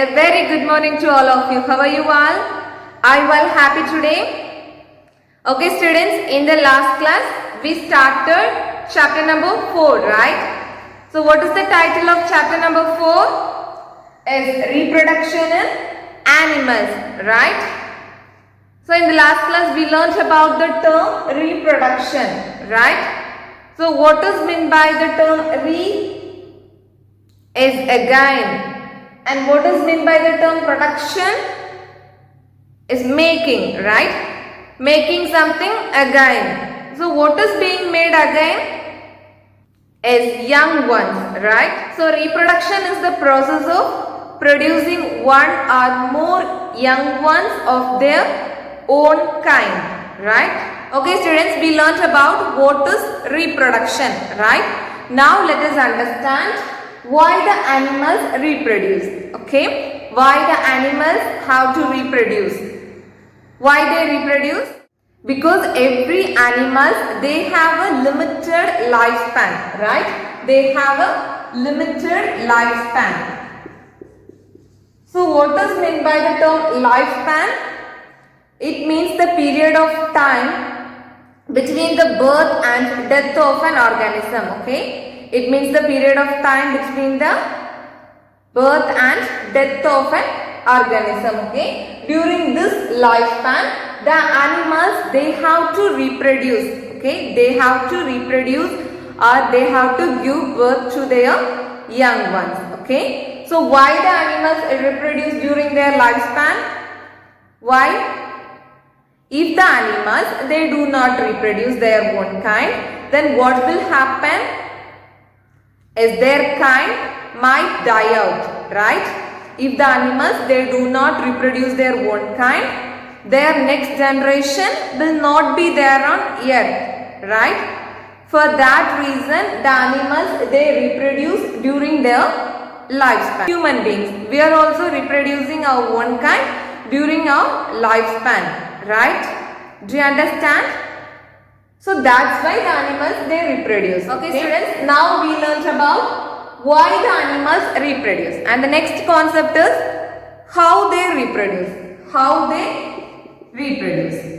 A very good morning to all of you. How are you all? Are you all happy today? Okay students, in the last class we started chapter number 4, right? So what is the title of chapter number 4? Is reproduction in animals, right? So in the last class we learnt about the term reproduction, right? So what is meant by the term re is again, and what is meant by the term production is making, right? Making something again. So what is being made again is young ones, right? So reproduction is the process of producing one or more young ones of their own kind, right? Okay students, we learnt about what is reproduction, right? Now let us understand why the animals reproduce. Okay, why the animals have to reproduce? Why they reproduce? Because every animals, they have a limited lifespan, right? They have a limited lifespan. So what is meant by the term lifespan? It means the period of time between the birth and death of an organism. Okay, it means the period of time between the birth and death of an organism. Okay, during this lifespan, the animals, they have to reproduce. Okay, they have to reproduce, or they have to give birth to their young ones. Okay, so why the animals reproduce during their lifespan? Why? If the animals, they do not reproduce their own kind, then what will happen is their kind might die out, right? If the animals, they do not reproduce their own kind, their next generation will not be there on earth, right? For that reason, the animals, they reproduce during their lifespan. Human beings, we are also reproducing our own kind during our lifespan, right? Do you understand? So that's why the animals, they reproduce. Okay students, now we learnt about why the animals reproduce, and the next concept is how they reproduce. How they reproduce.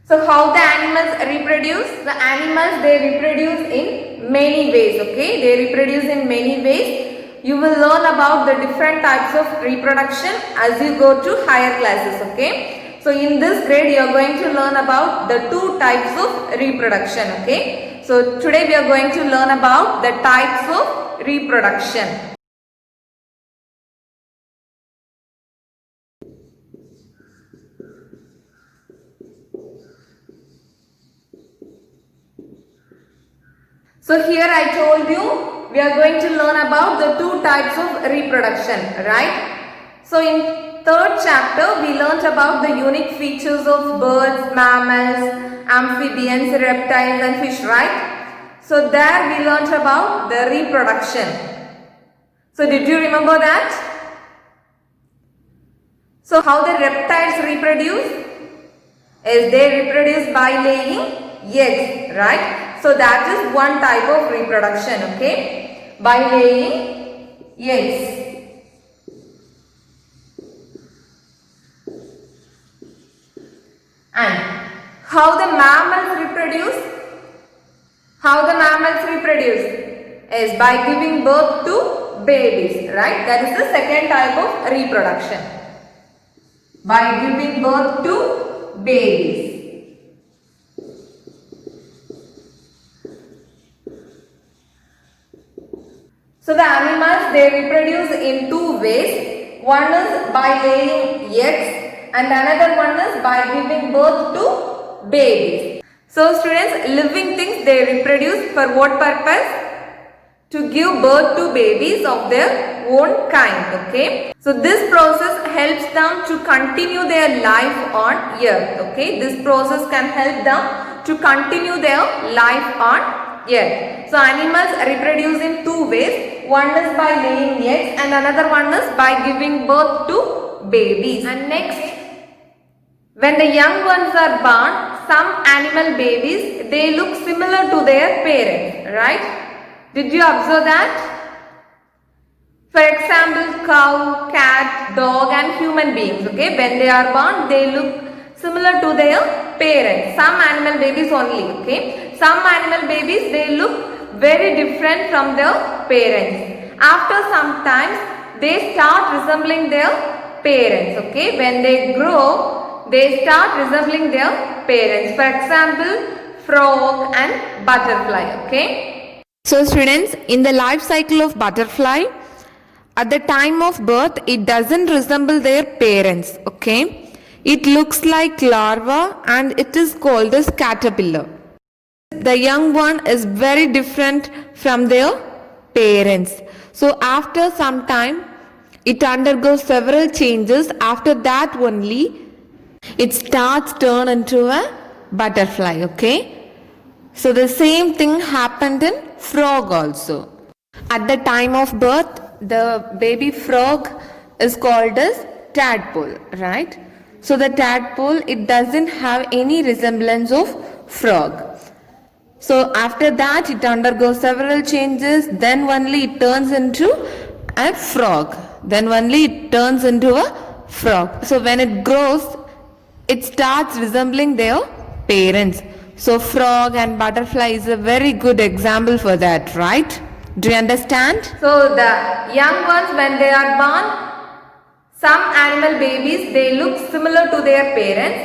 So how the animals reproduce? The animals, they reproduce in many ways. Okay, they reproduce in many ways. You will learn about the different types of reproduction as you go to higher classes. Okay, so in this grade you are going to learn about the two types of reproduction. Okay, so today we are going to learn about the types of reproduction. So here I told you we are going to learn about the two types of reproduction, right? So in third chapter we learnt about the unique features of birds, mammals, amphibians, reptiles and fish, right? So there we learnt about the reproduction. So did you remember that? So how the reptiles reproduce? Is they reproduce by laying eggs, right? So that is one type of reproduction, okay? By laying eggs. And how the mammals reproduce? How the mammals reproduce? Is by giving birth to babies, right? That is the second type of reproduction. By giving birth to babies. So the animals, they reproduce in two ways. One is by laying eggs and another one is by giving birth to babies. So students, living things, they reproduce for what purpose? To give birth to babies of their own kind. Okay. So this process helps them to continue their life on earth. Okay. This process can help them to continue their life on earth. So animals reproduce in two ways. One is by laying eggs and another one is by giving birth to babies. And next, when the young ones are born, some animal babies, they look similar to their parents, right? Did you observe that? For example, cow, cat, dog and human beings, okay, when they are born, they look similar to their parents. Some animal babies only, okay. Some animal babies, they look very different from their parents. After some time, they start resembling their parents, okay. When they grow, they start resembling their parents. For example, frog and butterfly, okay. So students, in the life cycle of butterfly, at the time of birth, it doesn't resemble their parents, okay? It looks like larva and it is called as caterpillar. The young one is very different from their parents. So after some time, it undergoes several changes. After that only, it starts turn into a butterfly, okay? So the same thing happened in frog also. At the time of birth, the baby frog is called as tadpole, right? So the tadpole, it doesn't have any resemblance of frog. So after that, it undergoes several changes. Then only it turns into a frog. Then only it turns into a frog. So when it grows, it starts resembling their parents. So frog and butterfly is a very good example for that, right? Do you understand? So the young ones, when they are born, some animal babies, they look similar to their parents,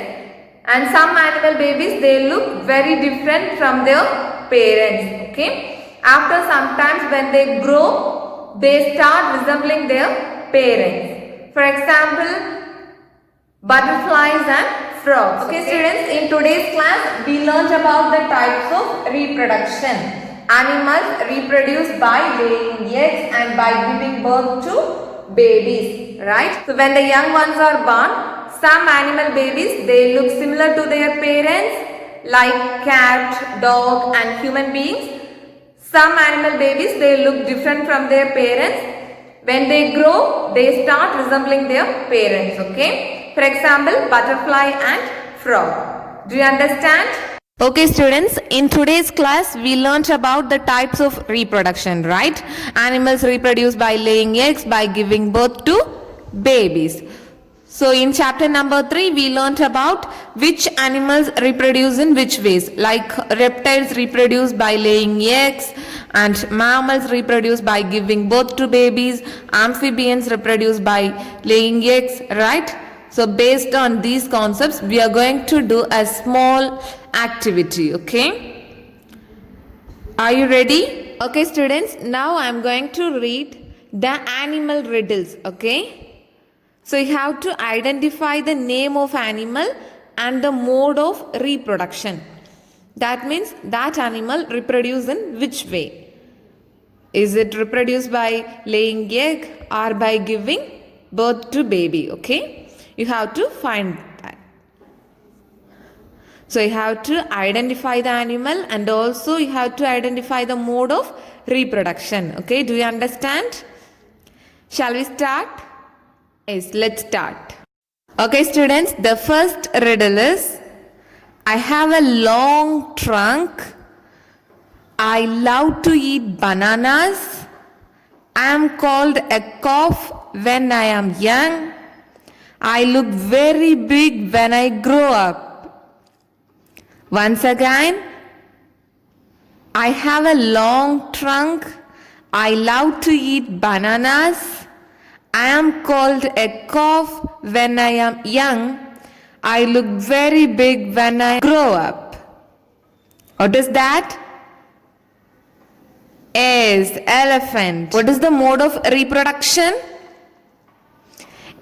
and some animal babies, they look very different from their parents, okay. After some times, when they grow, they start resembling their parents. For example, butterflies and frogs. Okay, students, in today's class, we learned about the types of reproduction. Animals reproduce by laying eggs and by giving birth to babies, right? So when the young ones are born, some animal babies, they look similar to their parents like cat, dog and human beings. Some animal babies, they look different from their parents. When they grow, they start resembling their parents, okay? For example, butterfly and frog. Do you understand? Okay students, in today's class we learnt about the types of reproduction, right? Animals reproduce by laying eggs, by giving birth to babies. So in chapter number 3 we learnt about which animals reproduce in which ways. Like reptiles reproduce by laying eggs and mammals reproduce by giving birth to babies. Amphibians reproduce by laying eggs, right? So based on these concepts, we are going to do a small activity, okay? Are you ready? Okay students, now I am going to read the animal riddles, okay? So you have to identify the name of animal and the mode of reproduction. That means that animal reproduce in which way? Is it reproduced by laying egg or by giving birth to baby, okay? You have to find that. So you have to identify the animal and also you have to identify the mode of reproduction. Okay, do you understand? Shall we start? Yes, let's start. Okay students, the first riddle is, I have a long trunk. I love to eat bananas. I am called a calf when I am young. I look very big when I grow up. Once again, I have a long trunk. I love to eat bananas. I am called a calf when I am young. I look very big when I grow up. What is that? Is elephant. What is the mode of reproduction?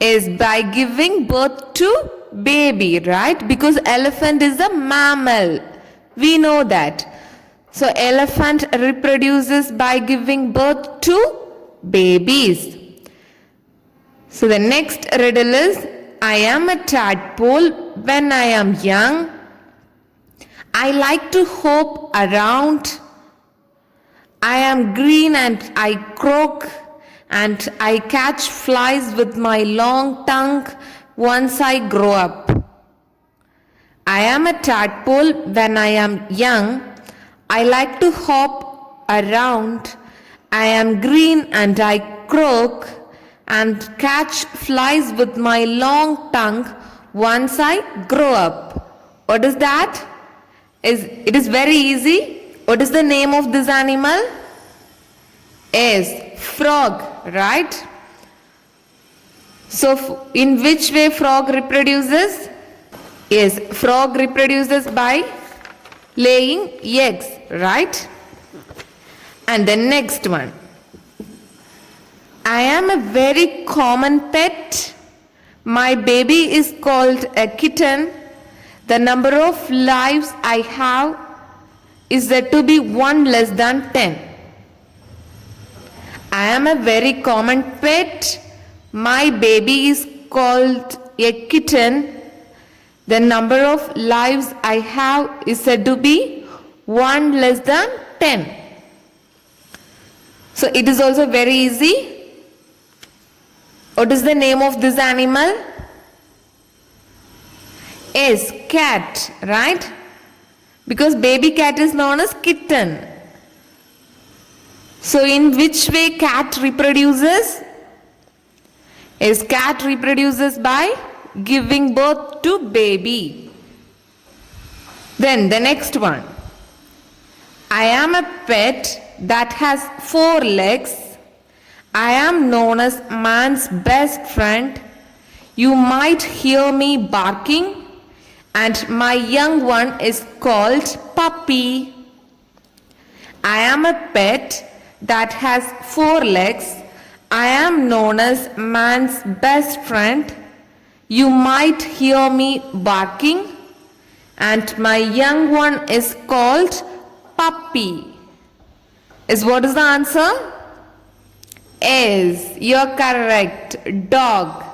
Is by giving birth to baby, right? Because elephant is a mammal. We know that. So elephant reproduces by giving birth to babies. So the next riddle is, I am a tadpole when I am young. I like to hop around. I am green and I croak. And I catch flies with my long tongue once I grow up. I am a tadpole when I am young. I like to hop around. I am green and I croak and catch flies with my long tongue once I grow up. What is that? It is very easy. What is the name of this animal? Is frog, right? So in which way frog reproduces? Yes, frog reproduces by laying eggs, right? And the next one. I am a very common pet. My baby is called a kitten. The number of lives I have is said to be 1 less than 10. I am a very common pet. My baby is called a kitten. The number of lives I have is said to be 1 less than 10. So it is also very easy. What is the name of this animal? Is cat, right? Because baby cat is known as kitten. So in which way cat reproduces? Is cat reproduces by giving birth to baby. Then the next one. I am a pet that has 4 legs. I am known as man's best friend. You might hear me barking, and my young one is called puppy. I am a pet that has 4 legs. I am known as man's best friend. You might hear me barking, and my young one is called puppy. What is the answer? Is, you're correct, dog.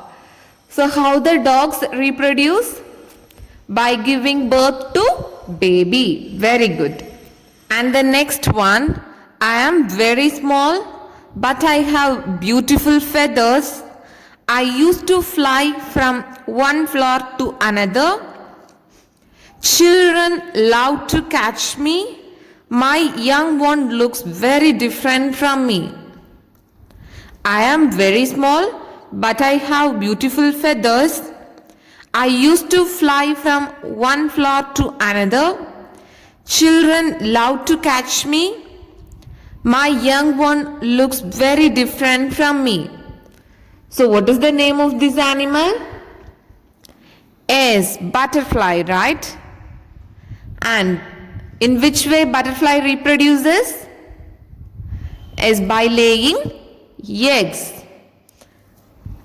So how the dogs reproduce? By giving birth to baby. Very good. And the next one, I am very small, but I have beautiful feathers. I used to fly from one floor to another. Children love to catch me. My young one looks very different from me. I am very small, but I have beautiful feathers. I used to fly from one floor to another. Children love to catch me. My young one looks very different from me. So what is the name of this animal? Is butterfly, right? And in which way butterfly reproduces? Is by laying eggs.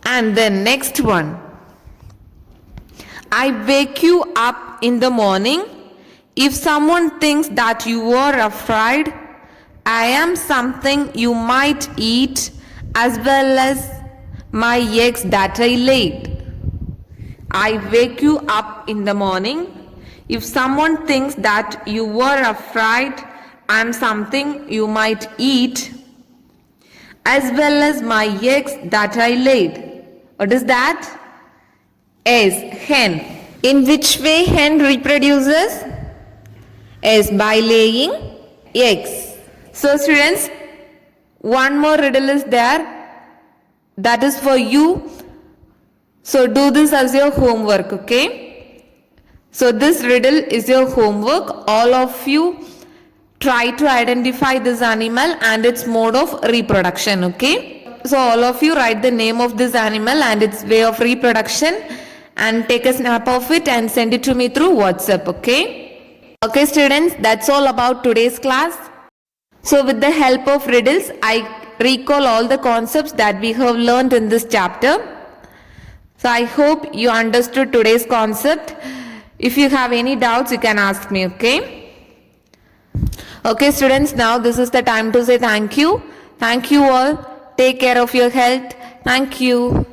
And the next one. I wake you up in the morning. If someone thinks that you are afraid, I am something you might eat as well as my eggs that I laid. I wake you up in the morning. If someone thinks that you are afraid, I am something you might eat as well as my eggs that I laid. What is that? Is hen. In which way hen reproduces? Is by laying eggs. So students, one more riddle is there. That is for you. So do this as your homework, okay? So this riddle is your homework. All of you try to identify this animal and its mode of reproduction, okay? So all of you write the name of this animal and its way of reproduction and take a snap of it and send it to me through WhatsApp, okay? Okay students, that's all about today's class. So with the help of riddles, I recall all the concepts that we have learned in this chapter. So I hope you understood today's concept. If you have any doubts, you can ask me, okay? Okay students, now this is the time to say thank you. Thank you all. Take care of your health. Thank you.